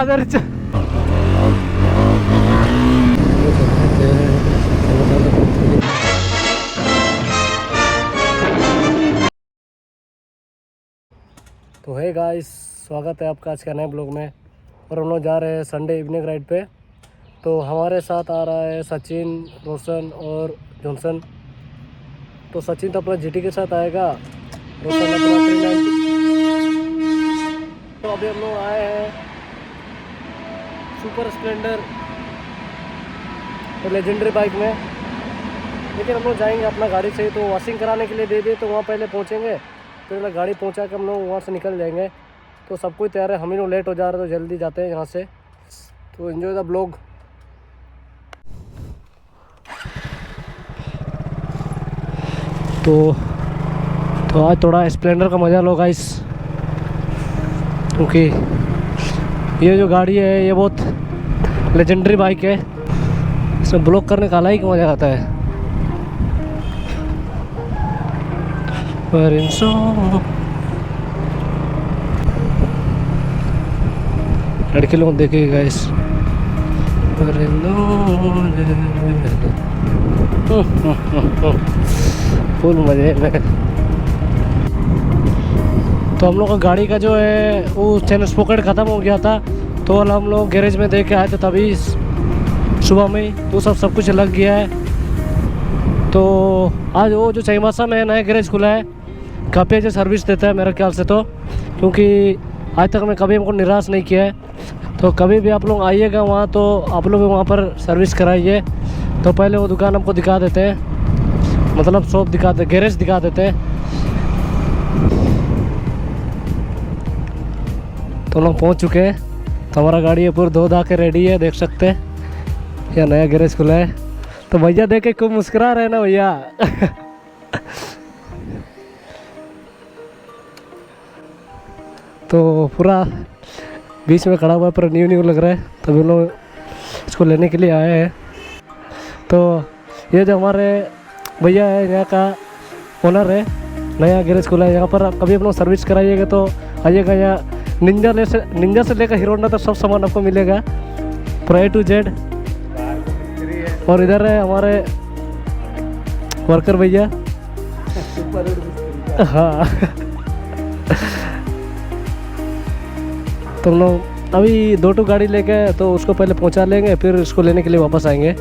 Father. तो है guys, स्वागत है आपका आज का नए ब्लॉग में। और हम लोग जा रहे हैं संडे इवनिंग राइड पे। तो हमारे साथ आ रहा है सचिन, रोशन और जॉनसन। तो सचिन तो अपना जीटी के साथ आएगा, रोशन अपना 390। तो अभी हम लोग आए हैं सुपर स्प्लेंडर और लेजेंडरी बाइक में। लेकिन हम लोग जाएंगे अपना गाड़ी से, तो वॉशिंग कराने के लिए दे दिए, तो वहाँ पहले पहुँचेंगे, फिर गाड़ी पहुँचा के हम लोग वहाँ से निकल जाएंगे। तो सब कुछ तैयार है, हम ही लोग लेट हो जा रहे हैं, तो जल्दी जाते हैं यहाँ से। तो एंजॉय द ब्लॉग। तो आज थोड़ा स्प्लेंडर का मज़ा लो गाइस, क्योंकि ये जो गाड़ी है ये बहुत लेजेंडरी बाइक है। इसमें ब्लॉग करने का अलग ही मज़ा आता है। पर लड़के लोग देखेंगे गाइस। फुल मजे में। तो हम लोग का गाड़ी का जो है वो चैन स्पॉकेट ख़त्म हो गया था, तो हम लोग गैरेज में देख के आए थे तभी सुबह में ही, तो सब कुछ लग गया है। तो आज वो जो चाईबासा में नया गैरेज खुला है, काफ़ी अच्छी सर्विस देता है मेरे ख्याल से, तो क्योंकि आज तक मैं कभी हमको निराश नहीं किया है। तो कभी भी आप लोग आइएगा वहाँ, तो आप लोग वहाँ पर सर्विस कराइए। तो पहले वो दुकान आपको दिखा देते हैं, मतलब शॉप दिखाते, गैरेज दिखा देते हैं। तो लोग पहुँच चुके हैं, तो हमारा गाड़ी पूरा धो धा के रेडी है, देख सकते हैं। यह नया गैरेज खुला है। तो भैया देख के खूब मुस्कुरा रहे ना भैया। तो पूरा बीच में खड़ा हुआ है, पर न्यू लग रहा है, तभी हम लोग इसको लेने के लिए आए हैं। तो ये जो हमारे भैया है, यहाँ का ओनर है, नया गैरेज खुला है यहाँ पर। कभी आप लोग सर्विस कराइएगा तो आइएगा यहाँ। निंजा से लेकर हीरो होंडा तक सब सामान आपको मिलेगा, पूरा A to Z। और इधर है हमारे वर्कर भैया। हाँ। तो हम लोग अभी 2 गाड़ी लेके, तो उसको पहले पहुंचा लेंगे, फिर उसको लेने के लिए वापस आएंगे।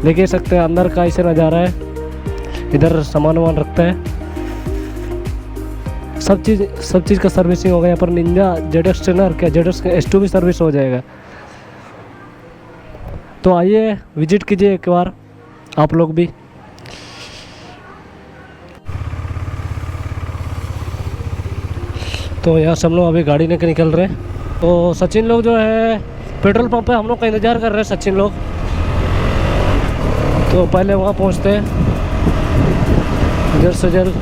देख सकते हैं अंदर का ऐसे नज़ारा है, इधर सामान वामान रखता है, सब चीज़ का सर्विसिंग होगा यहाँ पर। निंजा ZX ट्रेनर क्या ZX S2 भी सर्विस हो जाएगा। तो आइए विजिट कीजिए एक बार आप लोग भी। तो यहाँ से हम लोग अभी गाड़ी लेकर निकल रहे हैं। तो सचिन लोग जो है पेट्रोल पंप पे हम लोग का इंतज़ार कर रहे हैं, सचिन लोग। तो पहले वहाँ पहुँचते हैं जल्द से जल्द।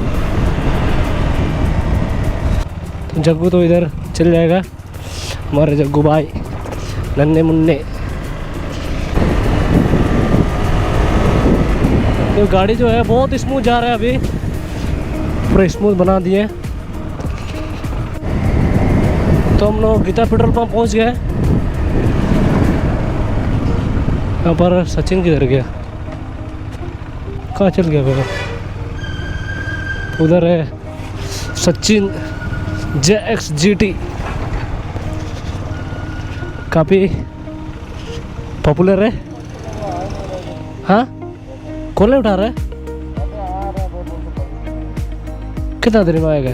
तो जग्गू तो इधर चल जाएगा, हमारे जग्गू भाई नन्हे मुन्ने। तो गाड़ी जो है बहुत स्मूथ जा रहा है, अभी पूरा स्मूथ बना दिए। तो हम लोग गीता पेट्रोल पंप पहुंच गए। यहाँ पर सचिन किधर गया, कहाँ चल गया फिर? उधर है सचिन JX GT, काफ़ी पॉपुलर है। हाँ, कौन उठा रहा है? कितना देर में आएगा?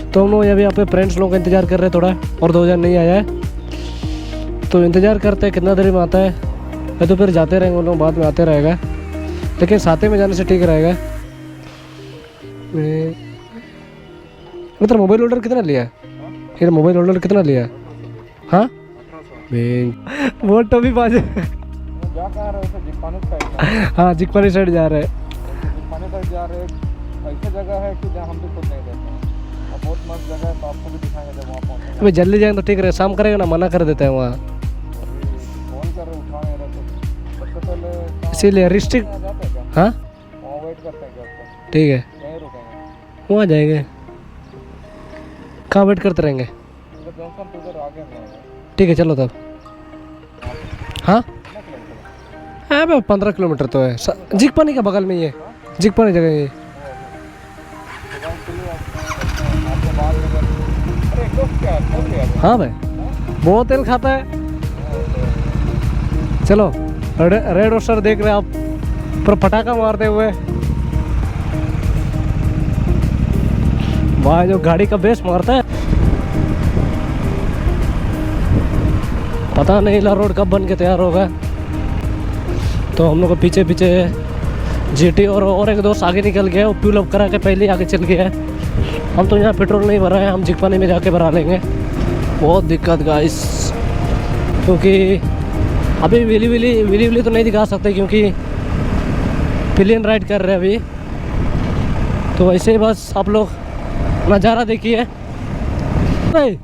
तो हम लोग अभी यहाँ पे फ्रेंड्स लोग का इंतज़ार कर रहे हैं थोड़ा, और 2000 नहीं आया है, तो इंतज़ार करते हैं कितना देर में आता है। या तो फिर जाते रहेंगे, उन लोग बाद में आते रहेगा, लेकिन साथ में जाने से ठीक रहेगा। मतलब मोबाइल होल्डर कितना लिया? ये मोबाइल होल्डर कितना लिया? हाँ, वो टॉपी बाजे। हाँ, जिकपानी साइड जा रहे हैं। ऐसा जगह है कि जहाँ हम भी खुद नहीं देते हैं, बहुत मस्त जगह है, तो आपको भी दिखाएंगे जब वहाँ पहुँचेंगे। अभी जल्दी जाएंगे तो ठीक रहे, शाम करेगा ना, मना कर देते हैं वहाँ। फोन कर रहे उठा नहीं रहे, तो सबसे पहले इसीलिए रिस्ट्रिक्ट। हाँ, वहाँ वेट करते हैं क्या? ठीक है, वहाँ जाएंगे। कहाँ वेट करते रहेंगे? ठीक है चलो तब। हाँ हाँ भाई 15 किलोमीटर तो है। जिगपानी के बगल में ही है, जिगपानी जगह ये। हाँ भाई बहुत तेल खाता है। चलो रेड रोस्टर देख रहे हैं आप, पर पटाखा मारते हुए। भाई जो गाड़ी का बेस मारता है, पता नहीं ला रोड कब बन के तैयार होगा। तो हम लोग को पीछे पीछे जीटी और एक दोस्त आगे निकल गया, वो फ्यूल अप करा के पहले ही आगे चल गया है। हम तो यहाँ पेट्रोल नहीं भरा है, हम जिगपानी में जाके भरा लेंगे। बहुत दिक्कत गाइस, क्योंकि अभी विली तो नहीं दिखा सकते क्योंकि प्लेन राइड कर रहे हैं अभी। तो ऐसे ही बस आप लोग नज़ारा देखिए। ओए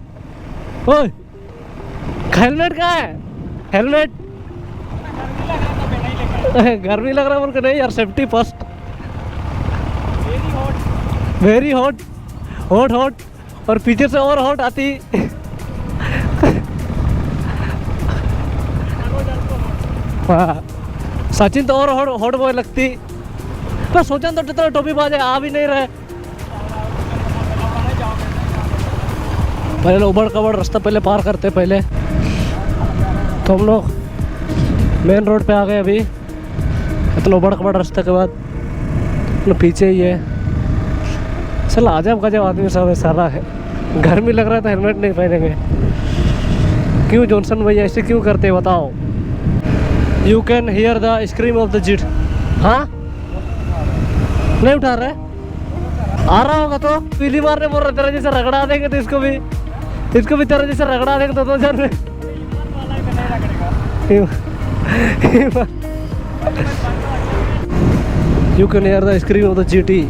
हेलमेट कहाँ है? हेलमेट गर्मी लग रहा है बोल के नहीं यार, safety first. Very hot hot hot, और पीछे से और हॉट आती। हाँ सचिन तो और हॉट बॉय लगती। तो सोचा तो जितना टोपी बाजे आ भी नहीं रहे। पहले उबड़ कबड़ रास्ता पहले पार करते पहले। तो हम लोग मेन रोड पे आ गए अभी, इतना उबड़ कबड़ रास्ते के बाद। तो पीछे ही है। चल अजब गजब आदमी सब है सारा है। गर्मी लग रहा है तो हेलमेट नहीं पहनेंगे। क्यों जॉनसन भैया ऐसे क्यों करते बताओ? You can hear the scream of the जिट। हाँ नहीं उठा रहे, आ रहा होगा तो पीली मारने बोल रहे, तेरा जैसे रगड़ा देंगे तो इसको भी तेरा जैसे रगड़ा देंगे तो 2000 में। You can hear the scream of the GT.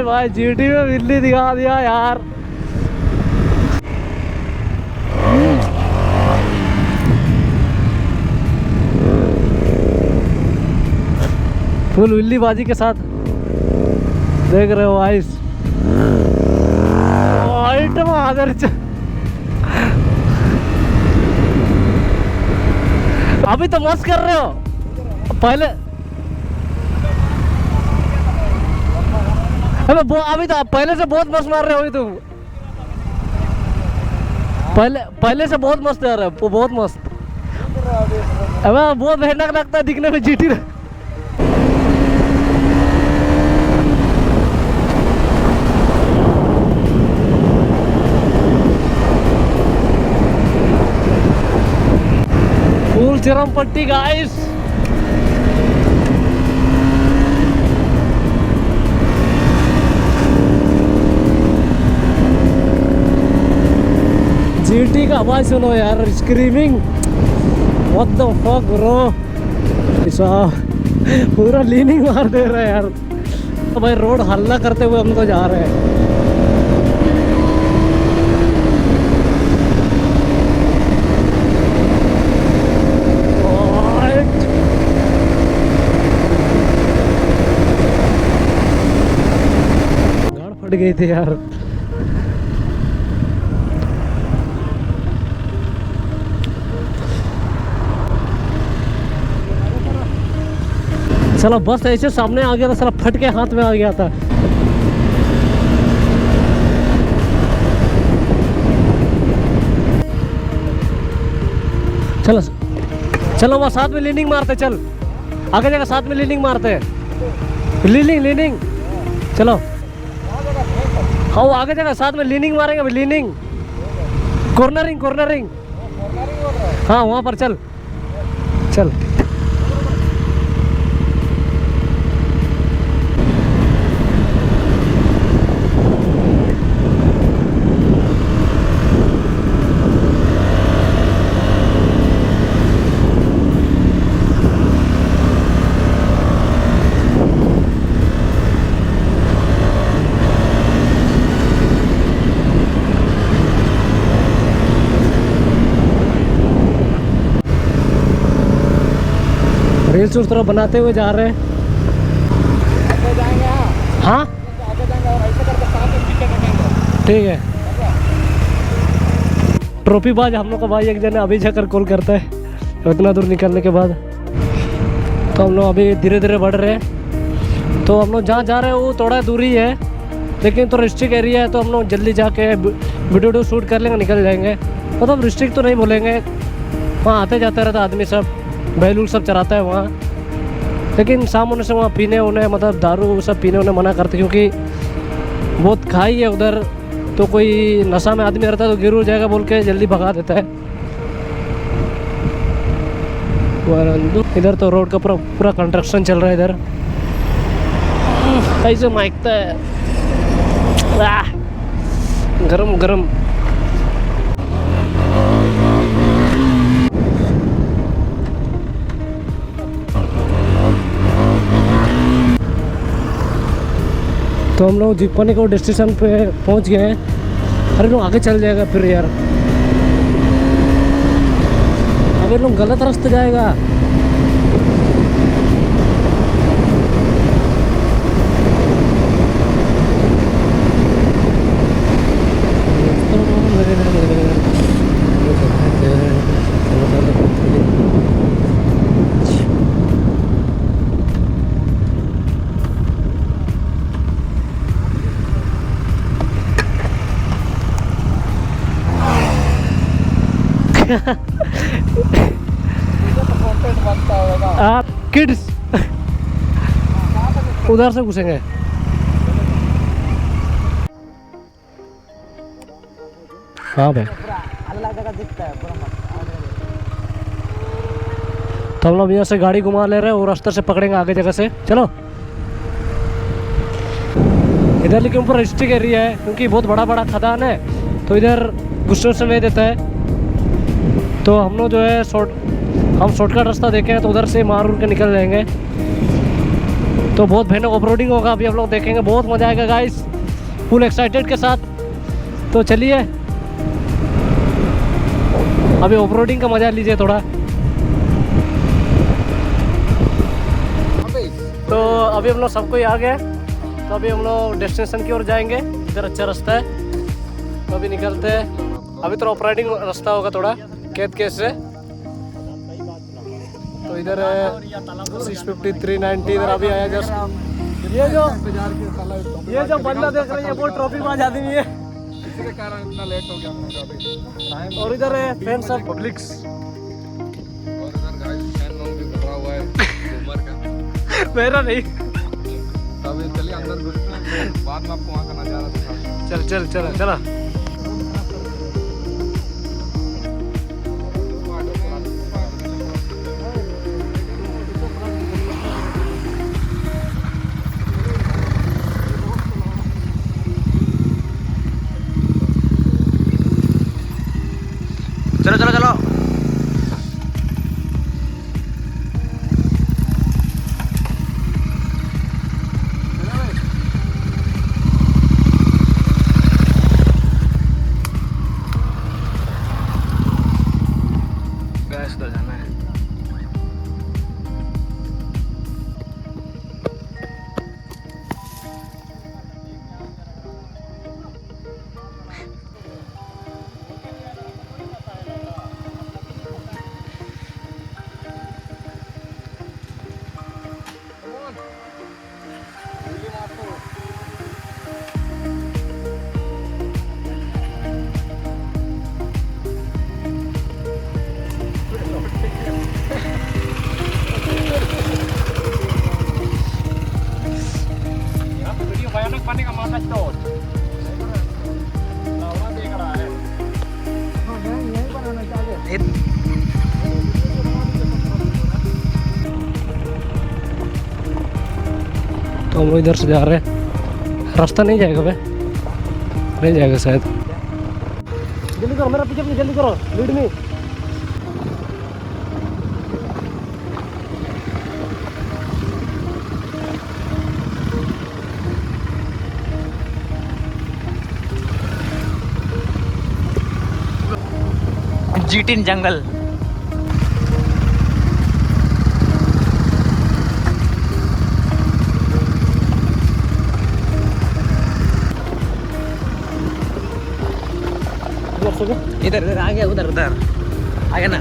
भाई जीटी में बिल्ली दिखा दिया यार। फुल बिल्ली बाजी के साथ देख रहे हो आइस। अभी तो मस्त कर रहे हो, पहले अभी तो पहले से बहुत मस्त मार रहे हो तुम। पहले से बहुत मस्त है, बहुत मस्त। अबे बहुत भयानक लगता है दिखने में जीटी। फुल चरम पट्टी गाइस। जीटी का आवाज सुनो यार, screaming what the fuck bro. ऐसा पूरा लीनिंग मार दे रहा है यार। तो भाई रोड हल्ला करते हुए हम तो जा रहे हैं। गाड़ फट गई थी यार। साला बस ऐसे सामने आ गया था, साला फट के हाथ में आ गया था। चलो चलो वहाँ साथ में लीनिंग मारते, चल आगे जगह साथ में लीनिंग मारते हैं। लीनिंग चलो। हाँ वो आगे जगह साथ में लीनिंग मारेंगे अभी। लीनिंग कॉर्नरिंग हाँ वहाँ पर चल। रील्स उस तरह बनाते हुए जा रहे हैं। आगे जाएंगे, हाँ आगे जाएंगे और ऐसे करके साथ में पीछे कटेंगे। ठीक है। ट्रॉफी बाज हम लोग का भाई एक जने अभी जाकर कॉल करता है इतना दूर निकलने के बाद। तो हम लोग अभी धीरे धीरे बढ़ रहे हैं। तो हम लोग जहाँ जा रहे हैं वो थोड़ा दूरी है, लेकिन तो रिस्ट्रिक्ट एरिया है, तो हम लोग जल्दी जाके वीडियो शूट कर लेंगे, निकल जाएंगे। मतलब रिस्ट्रिक्ट तो नहीं बोलेंगे, वहाँ आते जाते रहता आदमी सब, बैल सब चराता है वहाँ। लेकिन शाम होने से वहाँ पीने उन्हें मतलब दारू सब पीने उन्हें मना करते, क्योंकि बहुत खाई है उधर। तो कोई नशा में आदमी रहता है तो गिर उड़ जाएगा बोल के जल्दी भगा देता है। इधर तो रोड का पूरा कंस्ट्रक्शन चल रहा है इधर। ऐसे महकता है, गरम गरम। तो हम लोग जिपानी को डेस्टिनेशन पे पहुंच गए हैं। अरे लोग आगे चल जाएगा फिर यार, अबे लोग गलत रास्ते जाएगा। आप किड्स उधर से घुसेंगे। हाँ भाई, अलग जगह दिखता है पूरा। तो हम लोग यहाँ से गाड़ी घुमा ले रहे हैं और रास्ते से पकड़ेंगे आगे जगह से। चलो इधर लेकिन ऊपर रिस्ट्रिक्ट एरिया है, क्योंकि बहुत बड़ा बड़ा खदान है, तो इधर घुसने से नहीं देता है। तो हम लोग जो है हम शॉर्टकट रास्ता देखे हैं, तो उधर से मार उड़ के निकल जाएंगे। तो बहुत भयानक ऑफरोडिंग होगा, अभी हम लोग देखेंगे, बहुत मज़ा आएगा गाइस, फुल एक्साइटेड के साथ। तो चलिए अभी ऑफरोडिंग का मज़ा लीजिए थोड़ा। तो अभी हम लोग सबको ही आ गए, तो अभी हम लोग डेस्टिनेशन की ओर जाएंगे। इधर अच्छा रास्ता है, तो अभी निकलते हैं। अभी तो ऑफ राइडिंग रास्ता होगा थोड़ा कैद केस से। तो इधर है 650 390, इधर अभी आया जस्ट। ये जो बंदा देख रहे हैं वो ट्रॉफी बाज आदमी है, इसके कारण इतना लेट हो गया अभी। और इधर है फ्रेंड्स ऑफ पब्लिक्स। और इधर गाइस फैन लोग भी भरा हुआ है घूमर का। मेरा नहीं। अभी चलिए अंदर घुसते हैं, बाद में आपको वहाँ का नज़ारा दिखाते हैं। चल चल चल चला। चलो चलो चलो। गैस तो जाना है। पानी का माथा चोट लावरा देख रहा है। हाँ यही बनाना चाहिए। तो हम लोग इधर से जा रहे हैं, रास्ता नहीं जाएगा बे, नहीं जाएगा शायद। जल्दी करो, मेरा पीछे जल्दी करो, लीड में। जीटिन जंगल। से इधर इधर आ गया, उधर उधर आ गया ना।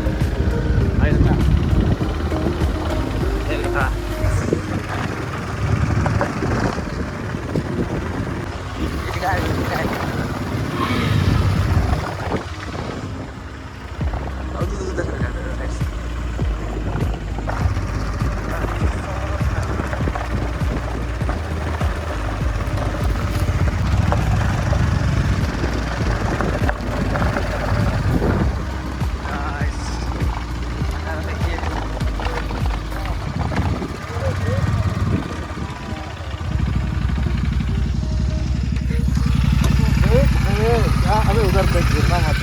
अबे उधर देख, गिरना मत।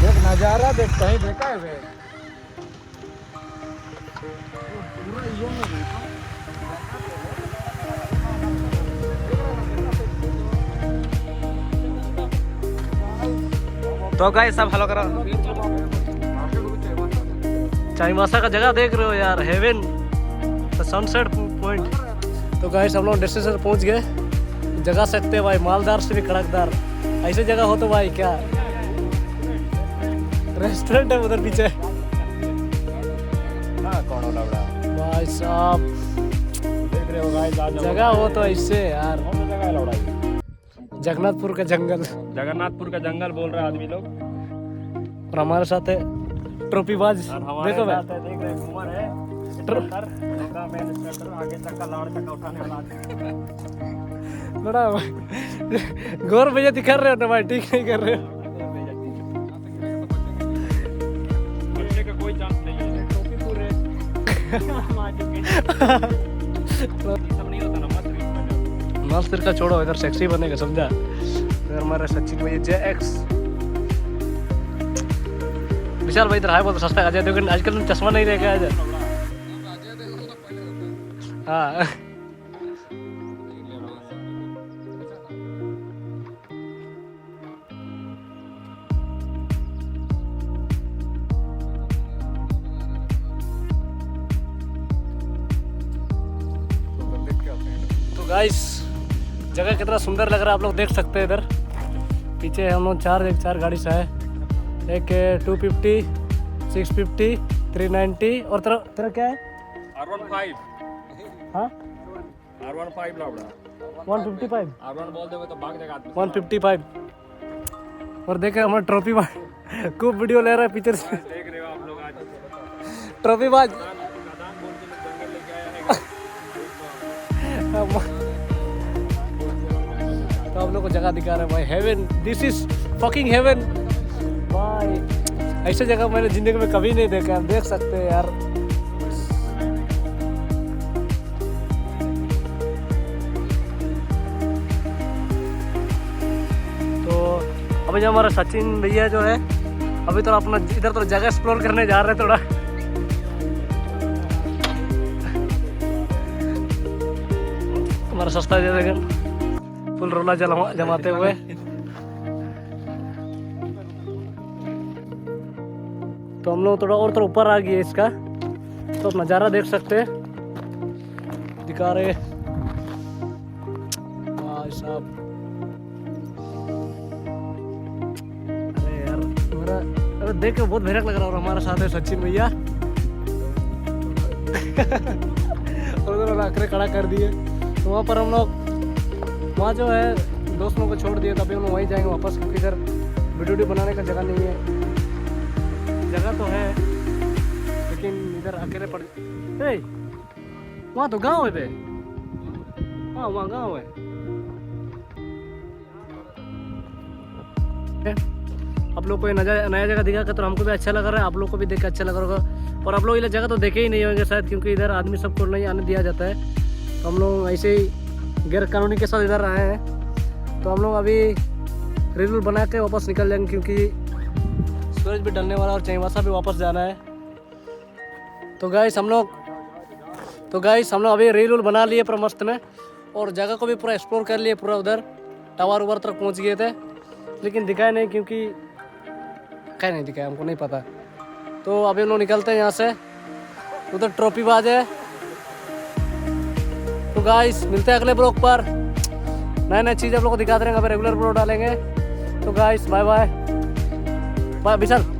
देख नजारा देख, कहीं देखा है बे? पूरा ये में देखा। तो गाइस सब हेलो करो। चाईमासा का जगह देख रहे हो यार, हेवन सनसेट पॉइंट। तो गाइस हम लोग डेस्टिनेशन पहुंच गए। जगह सकते हैं भाई, मालदार से भी कड़कदार। ऐसे जगह हो तो भाई क्या, रेस्टोरेंट है उधर पीछे। कौन हो लवड़ा? भाई साहब देख रहे हो गाइस, जगह हो तो ऐसे यार। कौन सा जगह है लवड़ा? जगन्नाथपुर का जंगल। जगन्नाथपुर का जंगल बोल रहे आदमी लोग। और हमारे साथ है ट्रॉफी बाज। देखो भाई, देख रहे कुमार है, मेन स्टार्टर, आगे चक्का लाड़ चक्का उठाने वाला। बड़ा गौर भैया दिखा रहे हो ना भाई, ठीक नहीं कर रहे हो। बच्चे का कोई चांस नहीं है। टोपी पूरे सब नहीं होता ना, मत मास्टर का छोड़ो, इधर सेक्सी बनेगा समझा। इधर हमारे सचिन भैया JX। विशाल भाई इधर हाय बहुत सस्ता। अजय देवगन आजकल चश्मा नहीं रहेगा अजय। हाँ गाइस जगह कितना सुंदर लग रहा है, आप लोग देख सकते हैं। इधर पीछे हम लोग चार गाड़ी से है। एक 250, 650, 390 और तेरा क्या है? R15। हाँ R15 लावड़ा। 155। R1 बोल दोगे तो भाग जाएगा आदमी। 155। और देखे हमारा ट्रॉफी बाज खूब वीडियो ले रहा है पीछे से। देख रहे हो आप लोग, आज ट्रॉफी बाज दान बोल के जंगल लेके आया है। तो आप लोग को जगह दिखा रहे हैं भाई, heaven. This is fucking heaven भाई। ऐसे जगह मैंने जिंदगी में कभी नहीं देखा, देख सकते हैं यार। तो अभी जो हमारा सचिन भैया जो है, अभी तो अपना इधर तो जगह एक्सप्लोर करने जा रहे हैं थोड़ा। हमारा सस्ता जगह फुल रोला जमाते हुए। तो हम लोग थोड़ा ऊपर आ गए इसका, तो आप नज़ारा देख सकते हैं, दिखा रहे भाई साहब। अरे यार मेरा अरे देख के बहुत भयानक लग रहा है। और हमारे साथ है सचिन भैया। और उधर आखिर खड़ा कर दिए। तो वहाँ पर हम लोग, वहाँ जो है दोस्त लोगों को छोड़ दिए, तभी हम लोग वहीं जाएंगे वापस, क्योंकि इधर वीडियो बनाने का जगह नहीं है। जगह तो है लेकिन इधर अकेले पड़। वहाँ तो गांव है बे। हाँ वहाँ गांव है। आप लोग को ये नया जगह दिखा तो हमको भी अच्छा लग रहा है, आप लोग को भी देख के अच्छा लग रहा होगा। और आप लोग ये जगह तो देखे ही नहीं होंगे शायद, क्योंकि इधर आदमी सबको नहीं आने दिया जाता है। तो हम लोग ऐसे ही गैर कानूनी के साथ इधर आए हैं। तो हम लोग अभी रील बना के वापस निकल जाएंगे, क्योंकि सूरज भी ढलने वाला और चाईमासा भी वापस जाना है। तो गाइस हम लोग अभी रील बना लिए पूरा मस्त में, और जगह को भी पूरा एक्सप्लोर कर लिए पूरा। उधर टावर उवर तक पहुंच गए थे, लेकिन दिखाए नहीं, क्योंकि क्या नहीं दिखाया हमको नहीं पता। तो अभी हम लोग निकलते हैं यहाँ से। उधर ट्रॉफी बाज है। तो गाइस मिलते हैं अगले ब्लॉग पर, नए नए चीज़ आप लोग को दिखाते रहेंगे। अभी रेगुलर ब्लॉग डालेंगे। तो गाइस बाय बाय बाय विशाल।